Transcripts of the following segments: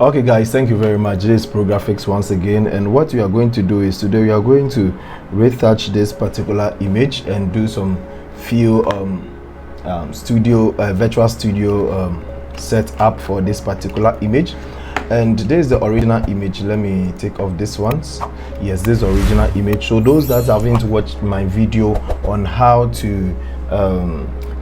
Okay guys, thank you very much. This is PROGRAFIX once again, and what we are going to do is today we are going to retouch this particular image and do some few virtual studio setup for this particular image. And this is the original image. Let me take off this ones. Yes, this is the original image. So those that haven't watched my video on how to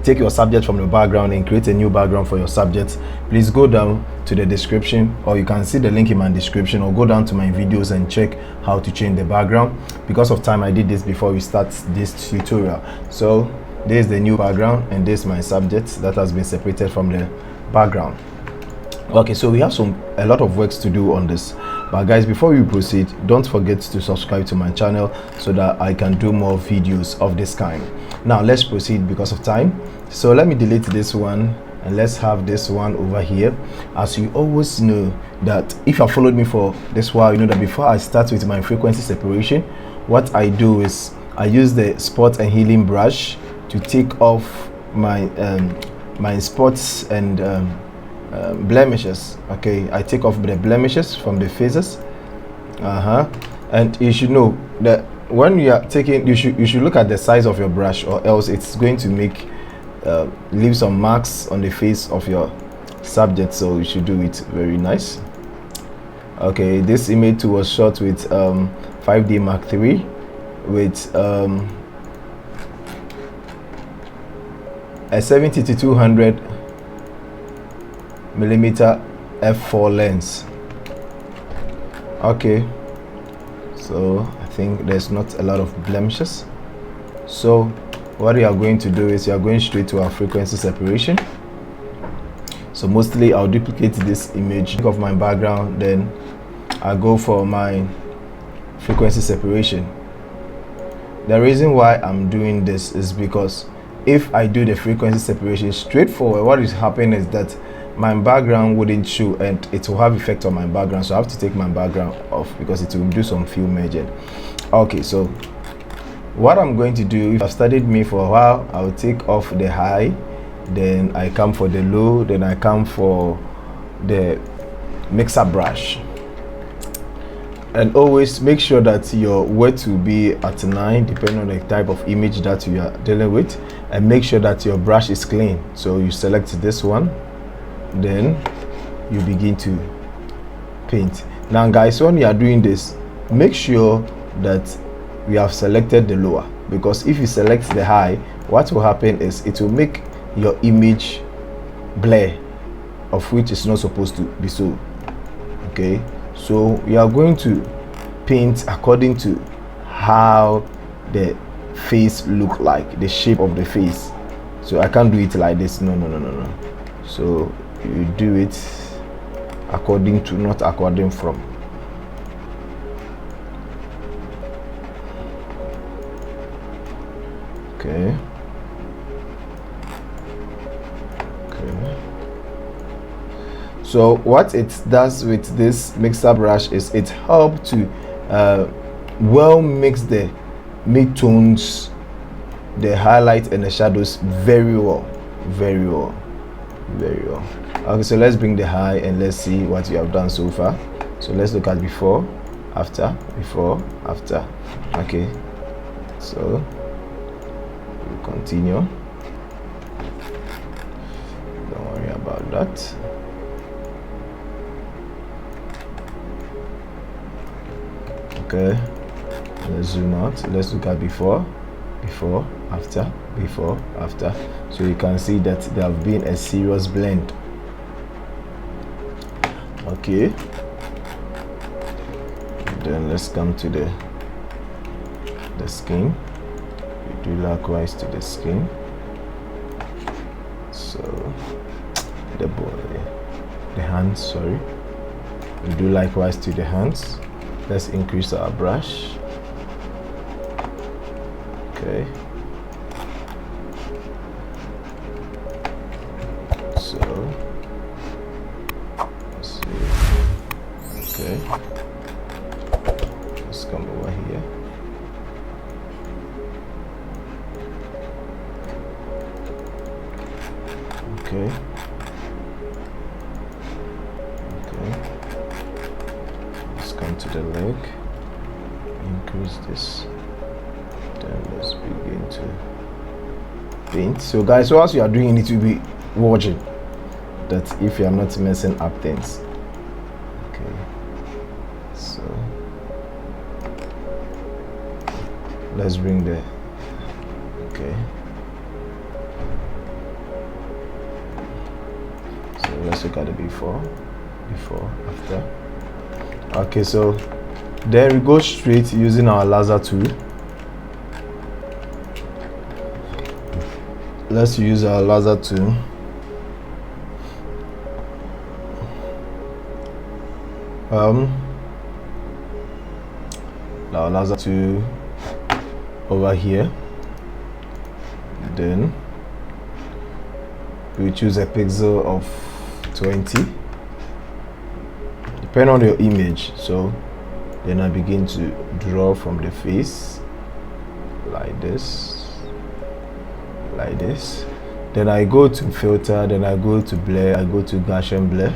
take your subject from the background and create a new background for your subject, please go down to the description, or you can see the link in my description, or go down to my videos and check how to change the background. Because of time, I did this before we start this tutorial. So there's the new background, and this is my subject that has been separated from the background. Okay, so we have a lot of works to do on this, but guys, before we proceed, don't forget to subscribe to my channel so that I can do more videos of this kind. Now let's proceed because of time. So let me delete this one and let's have this one over here. As you always know that if you have followed me for this while, you know that before I start with my frequency separation, what I do is I use the spot and healing brush to take off my my spots and blemishes. Okay, I take off the blemishes from the faces. And you should know that when you are taking, you should look at the size of your brush, or else it's going to make leave some marks on the face of your subject. So you should do it very nice. Okay, this image was shot with 5D Mark III with a 70 to 200 millimeter f4 lens. Okay, so I think there's not a lot of blemishes. So what you are going to do is you are going straight to our frequency separation. So mostly I'll duplicate this image of my background, then I go for my frequency separation. The reason why I'm doing this is because if I do the frequency separation straightforward, what is happening is that my background wouldn't show and it will have effect on my background. So I have to take my background off because it will do some fill merging. Okay, so what I'm going to do, if I've studied me for a while, I'll take off the high, then I come for the low, then I come for the mixer brush. And always make sure that your width will be at 9 depending on the type of image that you are dealing with, and make sure that your brush is clean. So you select this one, then you begin to paint. Now guys, when you are doing this, make sure that we have selected the lower, because if you select the high, what will happen is it will make your image blur, of which is not supposed to be so. Okay, so we are going to paint according to how the face look like, the shape of the face. So I can't do it like this. No. So you do it according to, not according from. Okay. So what it does with this mixer brush is it helps to well mix the midtones, the highlight and the shadows very well. Okay, so let's bring the high and let's see what you have done so far. So let's look at before, after. Okay, so we'll continue. Don't worry about that. Okay, let's zoom out. Let's look at before, after. So you can see that there have been a serious blend. Okay, then let's come to the skin. We do likewise to the skin. So the body, the hands, sorry, we do likewise to the hands. Let's increase our brush. Okay, so let's see. Okay, let's come over here. Okay. the link, increase this, then let's begin to paint. So guys, whilst you are doing it, you'll be watching that if you are not messing up things. Okay, so let's bring the okay, so let's look at the before, after. Okay, so then we go straight using our laser tool. Let's use our laser tool. Our laser tool over here. Then we choose a pixel of 20, depending on your image. So then I begin to draw from the face like this, like this. Then I go to filter, then I go to blur, I go to Gaussian blur.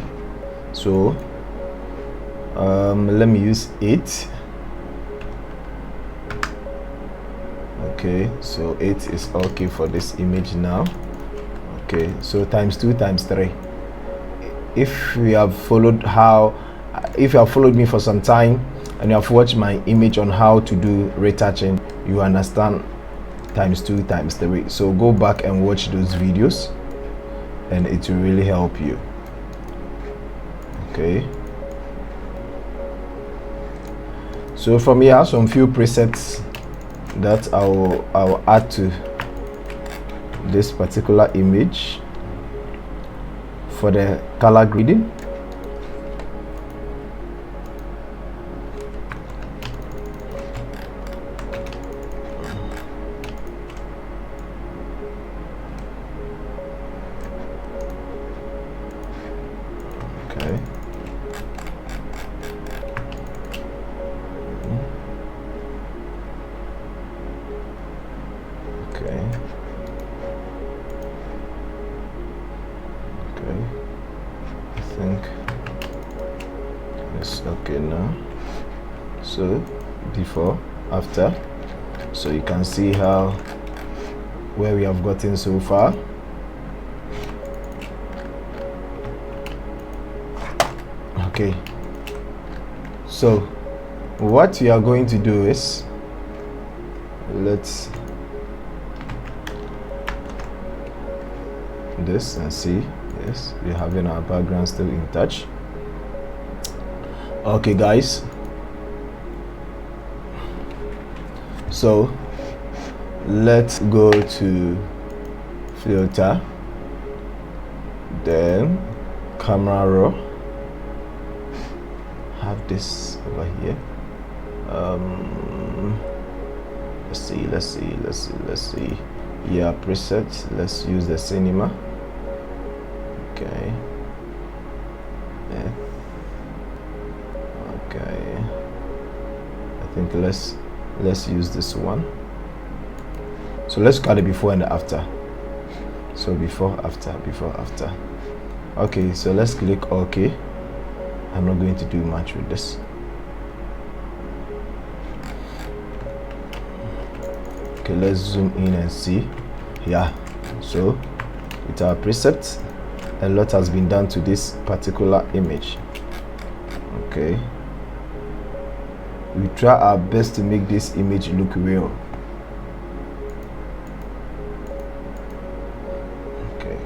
So let me use 8. Okay, so 8 is okay for this image now. Okay, so times 2 times 3. If you have followed me for some time and you have watched my image on how to do retouching, you understand times 2 times 3. So go back and watch those videos and it will really help you. Okay, so from here I have some few presets that I will add to this particular image for the color grading. Okay. I think it's okay now. So before, after, so you can see how where we have gotten so far. Okay, so what we are going to do is, let's this and see. Yes, we're having our background still in touch. Okay guys, so let's go to filter, then camera raw, have this over here. Let's see. Yeah, presets. Let's use the cinema. Okay. Yeah. Okay. I think let's use this one. So let's cut it before and after. So before, after. Okay, so let's click OK. I'm not going to do much with this. Okay, let's zoom in and see. Yeah, so with our presets, a lot has been done to this particular image. Okay, we try our best to make this image look real. Okay,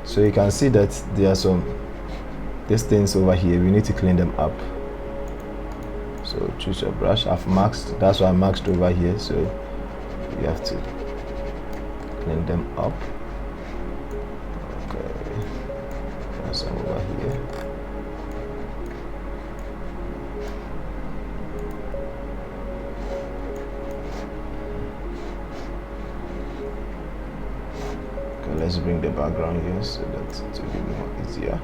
so you can see that there are some these things over here. We need to clean them up. So choose your brush. I've maxed, that's why I maxed over here, so you have to clean them up. Okay, that's over here. Okay, let's bring the background here so that it will be more easier.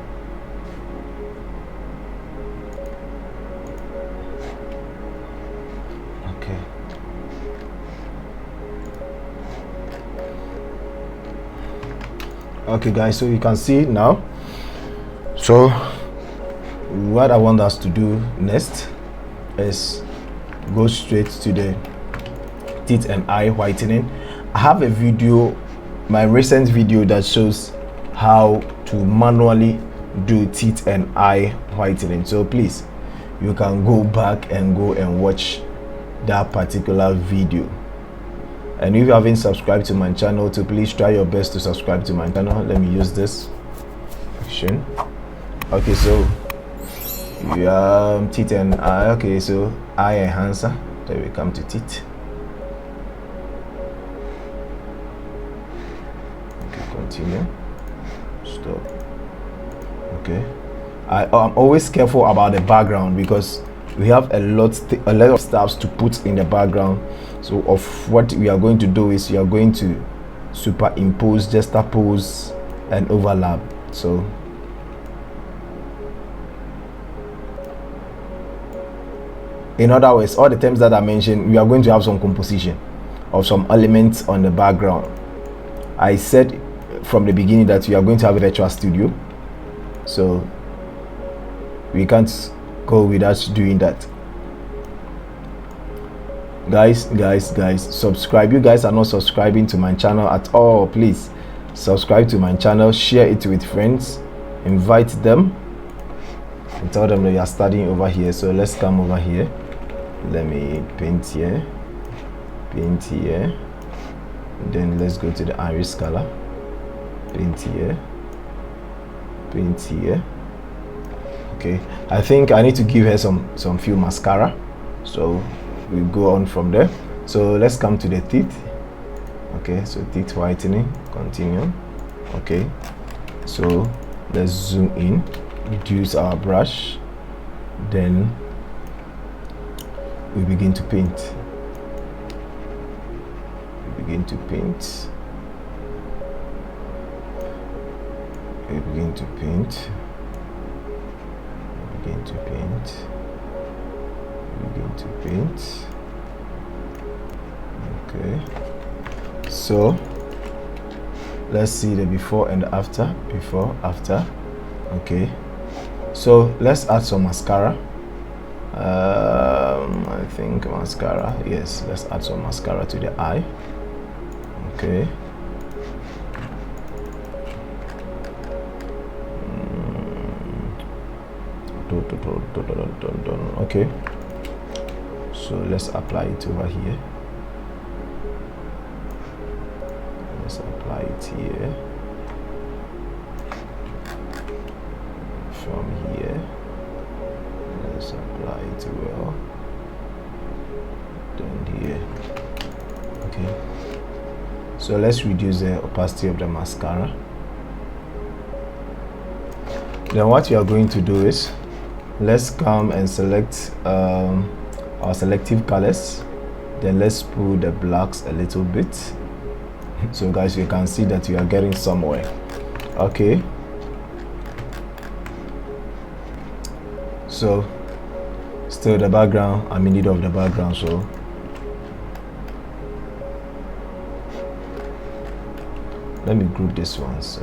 Okay guys, so you can see now. So what I want us to do next is go straight to the teeth and eye whitening. I have a video, my recent video, that shows how to manually do teeth and eye whitening, so please, you can go back and watch that particular video. And if you haven't subscribed to my channel, to please try your best to subscribe to my channel. Let me use this action. Okay, so teeth and eye. Okay, so eye enhancer, then we come to teeth. Okay, continue, stop. Okay, I'm always careful about the background because we have a lot of stuff to put in the background. So of what we are going to do is we are going to superimpose, juxtapose, and overlap. So in other words, all the terms that I mentioned, we are going to have some composition of some elements on the background. I said from the beginning that we are going to have a virtual studio, so we can't go without doing that. Guys, subscribe. You guys are not subscribing to my channel at all. Please subscribe to my channel, share it with friends, invite them, and tell them that you are studying over here. So let's come over here. Let me paint here, then let's go to the iris color, paint here. Okay, I think I need to give her some few mascara, so we go on from there. So let's come to the teeth. Okay, so teeth whitening, continue. Okay, so let's zoom in, reduce our brush, then we begin to paint. We begin to paint. Okay, so let's see the before and after. Okay, so let's add some mascara. I think mascara, yes, let's add some mascara to the eye. Okay, okay, so let's apply it over here. Let's apply it here, from here. Let's apply it well, then here. Okay, so let's reduce the opacity of the mascara. Then what we are going to do is, let's come and select our selective colors, then let's pull the blacks a little bit, so guys, you can see that we are getting somewhere. Okay, so still the background, I'm in need of the background, so let me group this one. So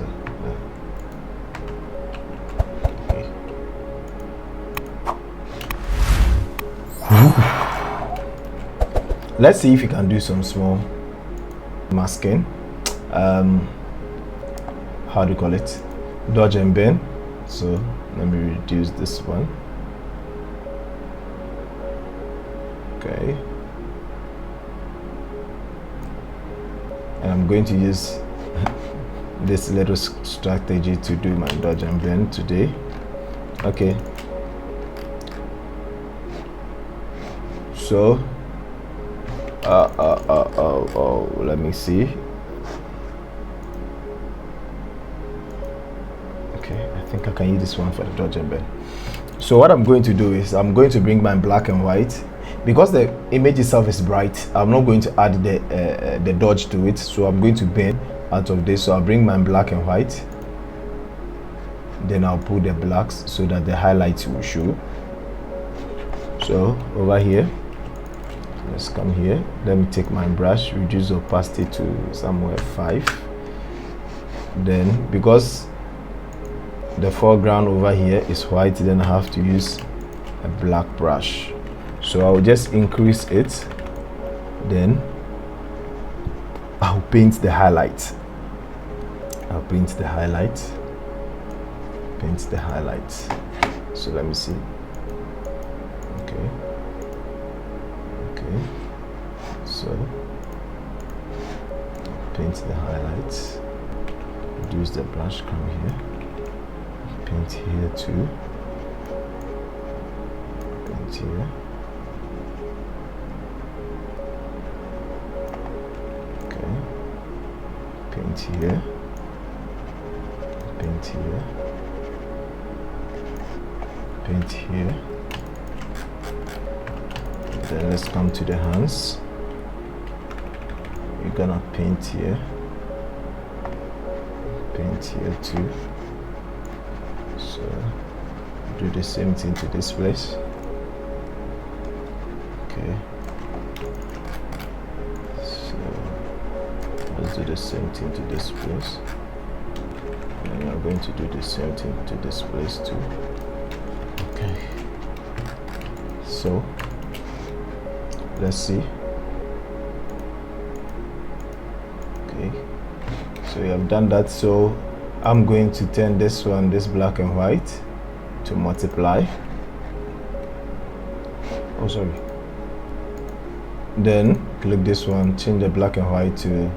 okay. Let's see if you can do some small masking. How do you call it? Dodge and bend. So let me reduce this one. Okay, and I'm going to use this little strategy to do my dodge and bend today. Okay, so let me see. Okay, I think I can use this one for the dodge and bend. So what I'm going to do is I'm going to bring my black and white. Because the image itself is bright, I'm not going to add the dodge to it, so I'm going to bend out of this. So I'll bring my black and white, then I'll put the blacks so that the highlights will show. So over here, let's come here, let me take my brush, reduce the opacity to somewhere 5. Then because the foreground over here is white, then I have to use a black brush. So I'll just increase it, then I'll paint the highlight. So let me see. Okay, so paint the highlights, reduce the brush, come here, paint here too, paint here, okay, paint here, paint here, paint here. Then let's come to the hands. You're gonna paint here too. So do the same thing to this place. Okay, so let's do the same thing to this place, and you're going to do the same thing to this place too. Okay, so let's see. Okay, so we have done that. So I'm going to turn this black and white to multiply. Oh, sorry. Then click this one, change the black and white to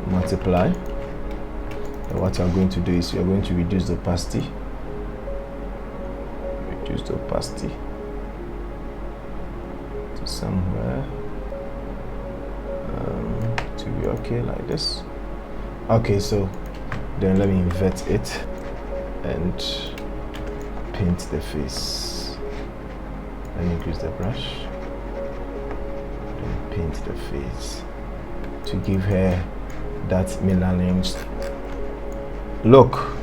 multiply. And what you're going to do is you're going to reduce the opacity. To somewhere to be okay, like this. Okay, so then let me invert it and paint the face. Let me increase the brush, then paint the face to give her that melanin look.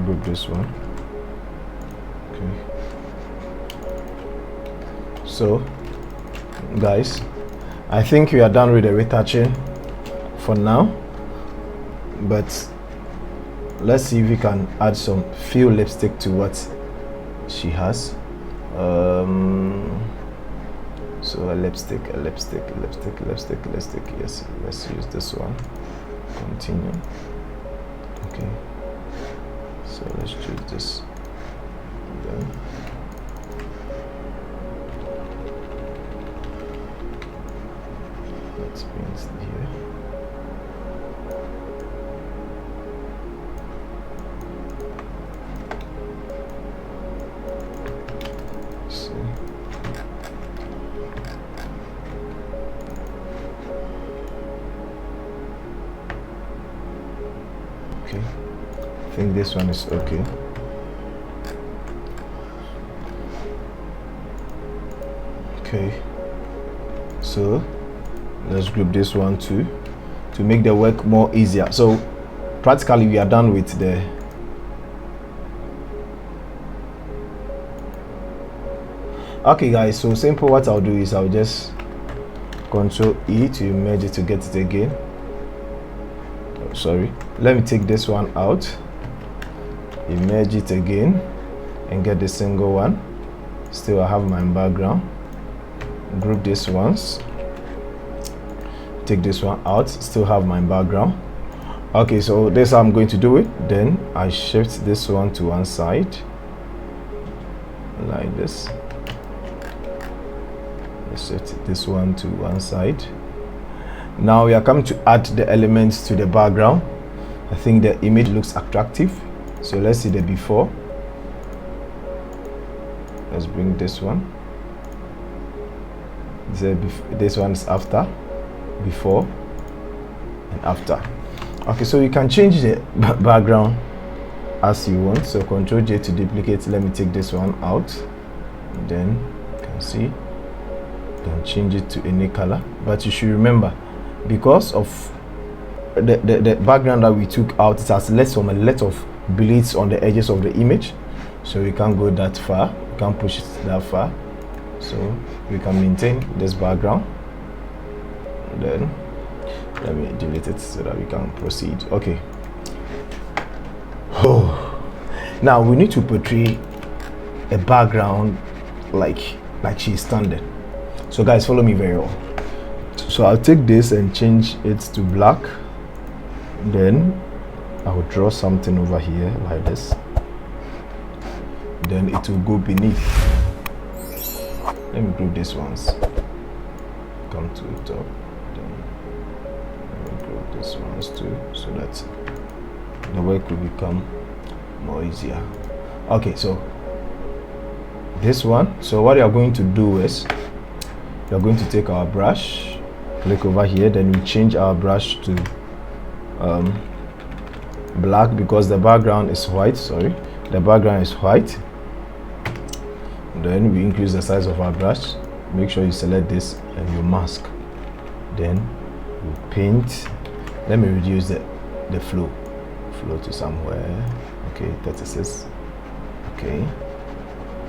Group this one. Okay, so guys, I think we are done with the retouching for now, but let's see if we can add some few lipstick to what she has. So a lipstick, yes, let's use this one. Continue. Okay, so let's choose this. Then let's paint here. See. Okay, I think this one is okay. Okay, so let's group this one too to make the work more easier. So practically we are done with the okay guys, so simple. What I'll do is I'll just Control E to merge it to get it again. Oh, sorry, let me take this one out, merge it again and get the single one. Still I have my background. Group this once, take this one out, still have my background. Okay, so this is how I'm going to do it. Then I shift this one to one side like this. I shift this one to one side. Now we are coming to add the elements to the background. I think the image looks attractive, so let's see the before. Let's bring this one. This one is after, before and after. Okay, so you can change the background as you want. So Ctrl J to duplicate. Let me take this one out, then you can see you can change it to any color, but you should remember, because of the background that we took out, it has left a lot of bleeds on the edges of the image. so we can't go that far, we can't push it that far, so we can maintain this background. Then let me delete it so that we can proceed. Okay. Oh, now we need to portray a background like she's standing. So guys, follow me very well. So I'll take this and change it to black. Then I will draw something over here like this. Then it will go beneath. Let me group these ones. Come to the top. Then let me group these ones too, so that the work will become more easier. Okay, so this one. So what you are going to do is you are going to take our brush, click over here, then we change our brush to black because the background is white. Sorry, the background is white. Then we increase the size of our brush. Make sure you select this and you mask. Then we paint. Let me reduce the flow to somewhere. Okay, 36. Okay,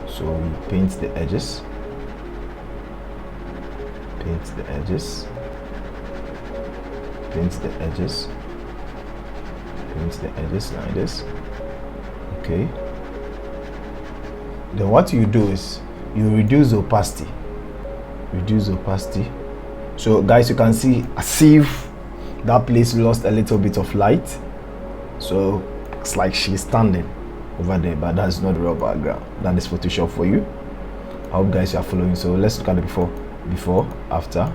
so we paint the edges. Paint the edges. Paint the edges. Paint the edges like this. Okay. Then what you do is you reduce the opacity. Reduce the opacity. So guys, you can see as if that place lost a little bit of light. So it's like she's standing over there, but that's not the real background. That is Photoshop for you. I hope guys you are following. So let's look at the before, after.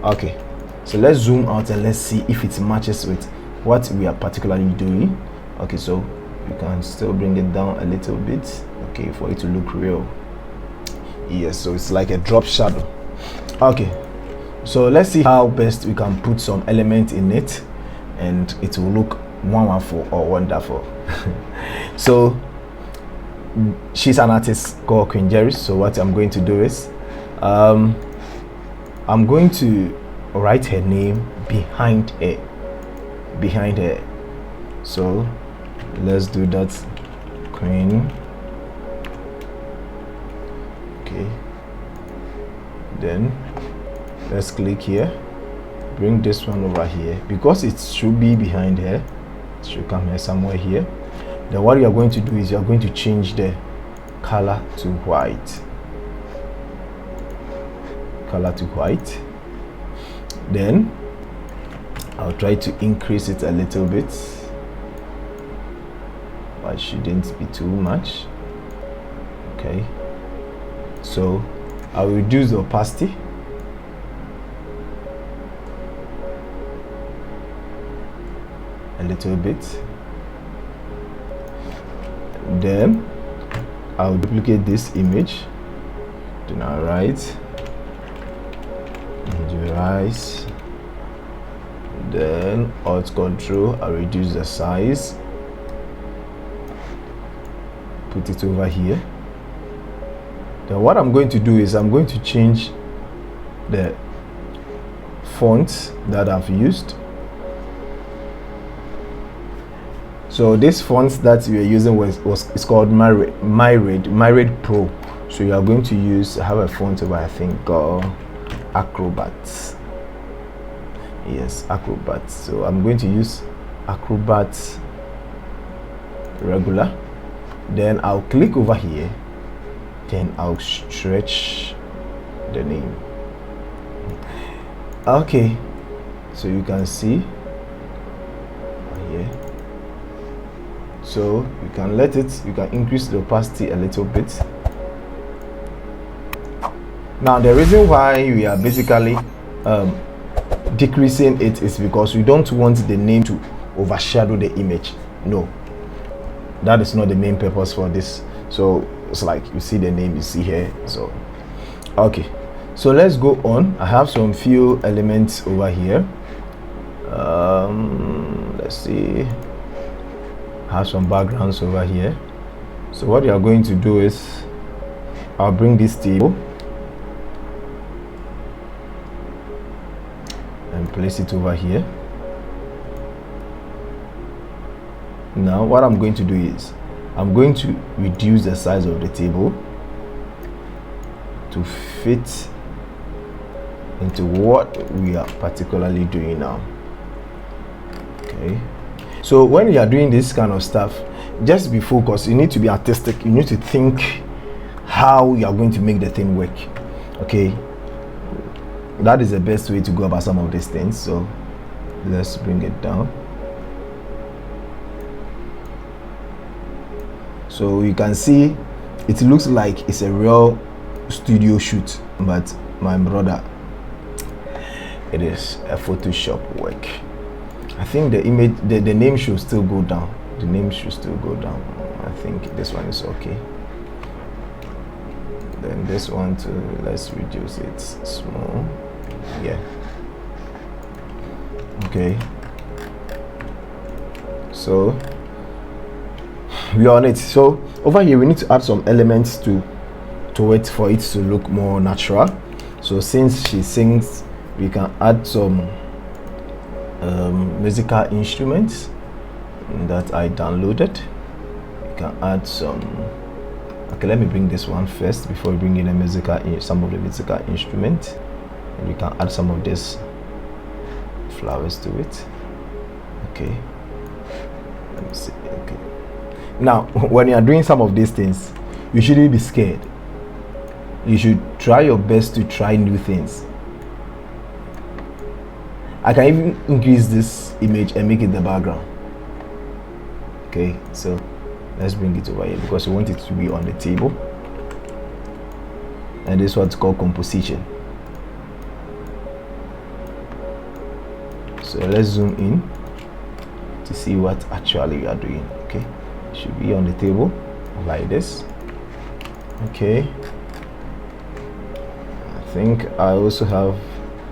Okay, so let's zoom out and let's see if it matches with what we are particularly doing. Okay, so you can still bring it down a little bit, okay, for it to look real. Yes, so it's like a drop shadow. Okay, so let's see how best we can put some element in it and it will look wonderful or wonderful. So she's an artist called Queen Jerry. So what I'm going to do is I'm going to write her name behind her. So let's do that. Queen. Okay, then let's click here, bring this one over here because it should be behind her. It should come here somewhere here. Then what you are going to do is you are going to change the color to white. Then I'll try to increase it a little bit, but it shouldn't be too much. Okay, so I'll reduce the opacity. A little bit. Then I'll duplicate this image. Then I'll write and rise. Then Alt Control, I'll reduce the size. Put it over here. Then what I'm going to do is I'm going to change the font that I've used. So this font that we are using is called Myred Pro. So you are going to use, I have a font over, I think called Acrobat. Yes, Acrobat. So I'm going to use Acrobat regular. Then I'll click over here. Then I'll stretch the name. Okay, so you can see here. So you can you can increase the opacity a little bit. Now the reason why we are basically decreasing it is because we don't want the name to overshadow the image. No, that is not the main purpose for this. So it's like you see the name you see here. So okay, so let's go on. I have some few elements over here. Let's see, I have some backgrounds over here. So what you are going to do is I'll bring this table and place it over here. Now what I'm going to do is I'm going to reduce the size of the table to fit into what we are particularly doing now. Okay, so when you are doing this kind of stuff, just be focused. You need to be artistic. You need to think how you are going to make the thing work. Okay, that is the best way to go about some of these things. So let's bring it down. So you can see it looks like it's a real studio shoot, but my brother, it is a Photoshop work. I think the image, the name should still go down. The name should still go down. I think this one is okay. Then this one too, let's reduce it small. Yeah. Okay. So we are on it. So over here we need to add some elements to it for it to look more natural. So since she sings, we can add some musical instruments that I downloaded. You can add some. Okay, let me bring this one first before we bring in some of the musical instruments. And we can add some of these flowers to it. Okay, let me see. Okay, now when you are doing some of these things, you shouldn't be scared. You should try your best to try new things. I can even increase this image and make it the background. Okay, so let's bring it over here because we want it to be on the table, and this is what's called composition. So let's zoom in to see what actually we are doing. Okay, it should be on the table like this. Okay, I think I also have,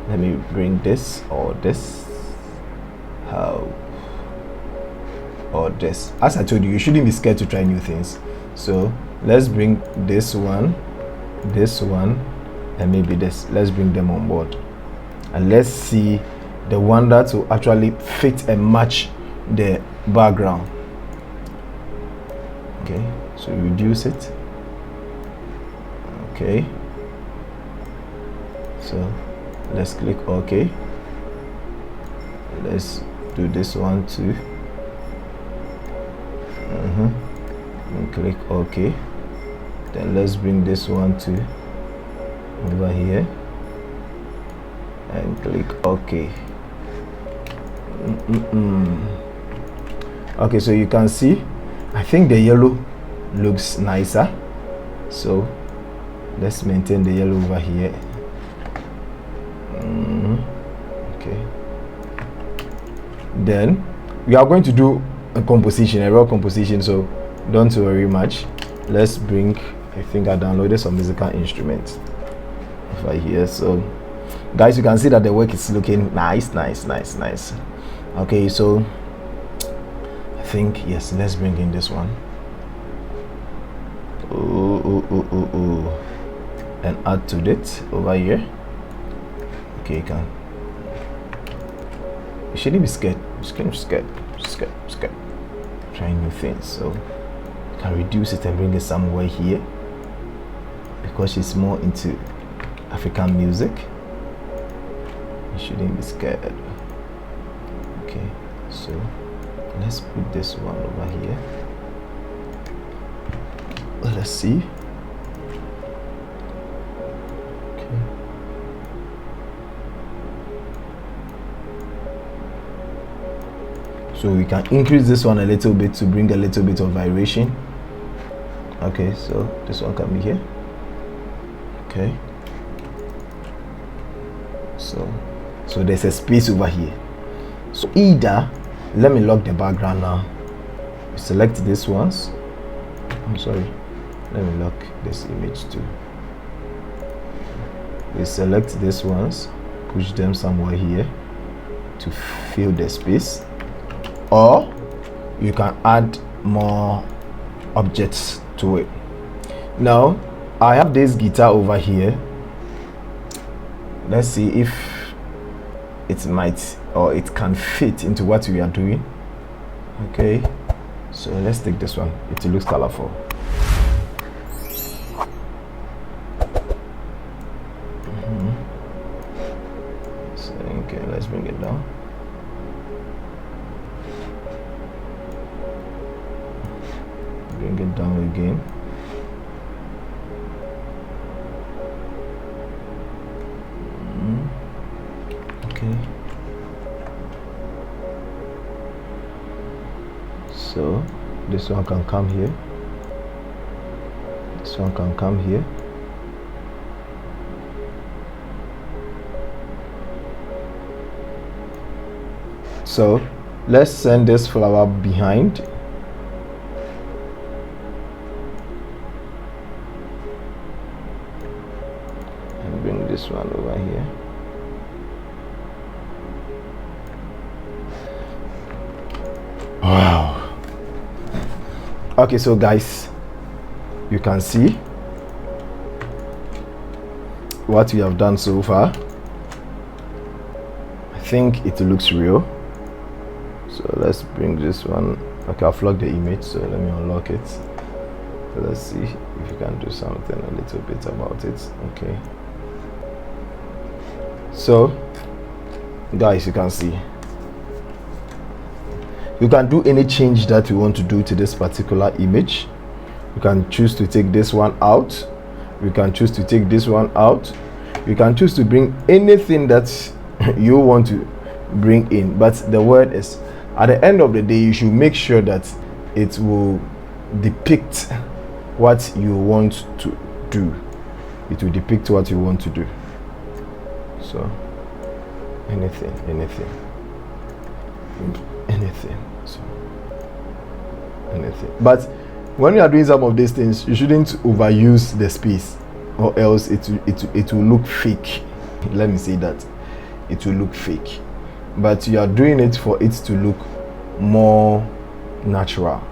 let me bring this or this, how, or this. As I told you, you shouldn't be scared to try new things. So let's bring this one, and maybe this. Let's bring them on board, and let's see the one that will actually fit and match the background. Okay, so reduce it. Okay, so let's click OK. Let's do this one too. And click OK. Then let's bring this one to over here and click OK. Okay, so you can see I think the yellow looks nicer, so let's maintain the yellow over here. Okay, then we are going to do a composition, a raw composition, so don't worry much. Let's bring, I think I downloaded some musical instruments over here. So guys, you can see that the work is looking nice. Okay, so I think, yes, let's bring in this one. And add to it over here. Okay, you shouldn't be scared. Scared. Trying new things. So you can reduce it and bring it somewhere here because she's more into African music. You shouldn't be scared. Okay, so let's put this one over here. Let's see. Okay. So we can increase this one a little bit to bring a little bit of vibration. Okay, so this one can be here. Okay. So there's a space over here. So either, let me lock the background now. Select these ones. I'm sorry. Let me lock this image too. We select these ones, push them somewhere here to fill the space, or you can add more objects to it. Now I have this guitar over here. Let's see if it might or it can fit into what we are doing. Okay, So let's take this one. It looks colorful. So okay, let's bring it down. Bring it down again. Okay. So this one can come here. This one can come here. So let's send this flower behind. And bring this one over here. Wow. Okay, so guys, you can see what we have done so far. I think it looks real. So let's bring this one. Okay, I've locked the image, so let me unlock it. So let's see if you can do something a little bit about it. Okay. So guys, you can see you can do any change that you want to do to this particular image. You can choose to take this one out. You can choose to take this one out. You can choose to bring anything that you want to bring in. But the word is, at the end of the day, you should make sure that it will depict what you want to do. It will depict what you want to do. So anything. So anything. But when you are doing some of these things, you shouldn't overuse the space, or else it will look fake. Let me say that it will look fake. But you are doing it for it to look more natural.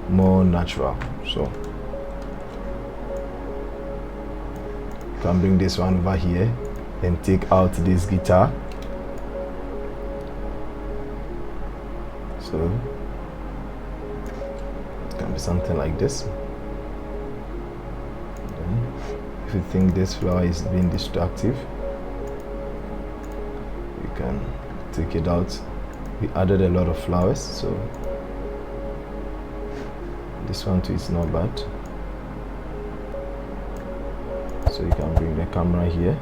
So you can bring this one over here and take out this guitar. So it can be something like this. Then, if you think this flower is being destructive, you can take it out. We added a lot of flowers, so this one too is not bad. So you can bring the camera here.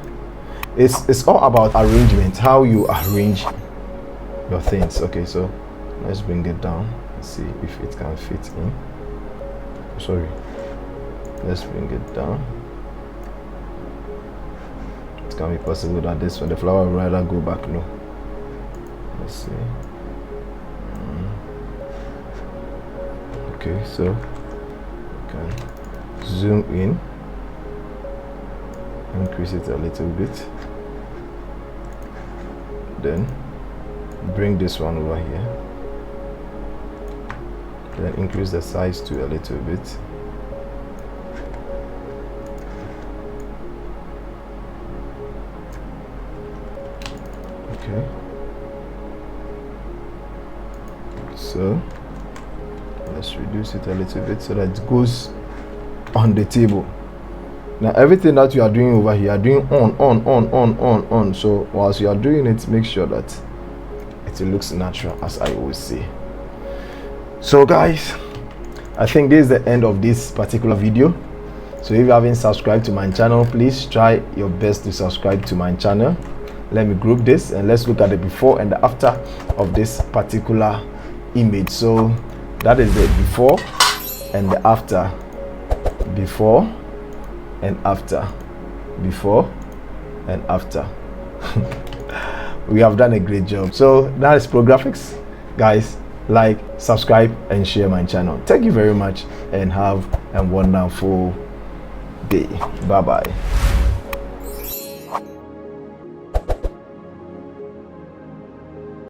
It's all about arrangement, how you arrange your things. Okay, so let's bring it down. Let's see if it can fit in. Sorry, let's bring it down. It can be possible that this one, the flower will rather go back. No, let's see. Okay, so you can zoom in, increase it a little bit, then bring this one over here, then increase the size to a little bit. Okay, so let's reduce it a little bit so that it goes on the table. Now everything that you are doing over here, you are doing on. So whilst you are doing it, make sure that it looks natural, as I always say. So guys, I think this is the end of this particular video. So if you haven't subscribed to my channel, please try your best to subscribe to my channel. Let me group this and let's look at the before and the after of this particular image. So that is the before and the after. Before and after. Before and after. We have done a great job. So that is PROGRAFIX. Guys, like, subscribe and share my channel. Thank you very much and have a wonderful day. Bye bye.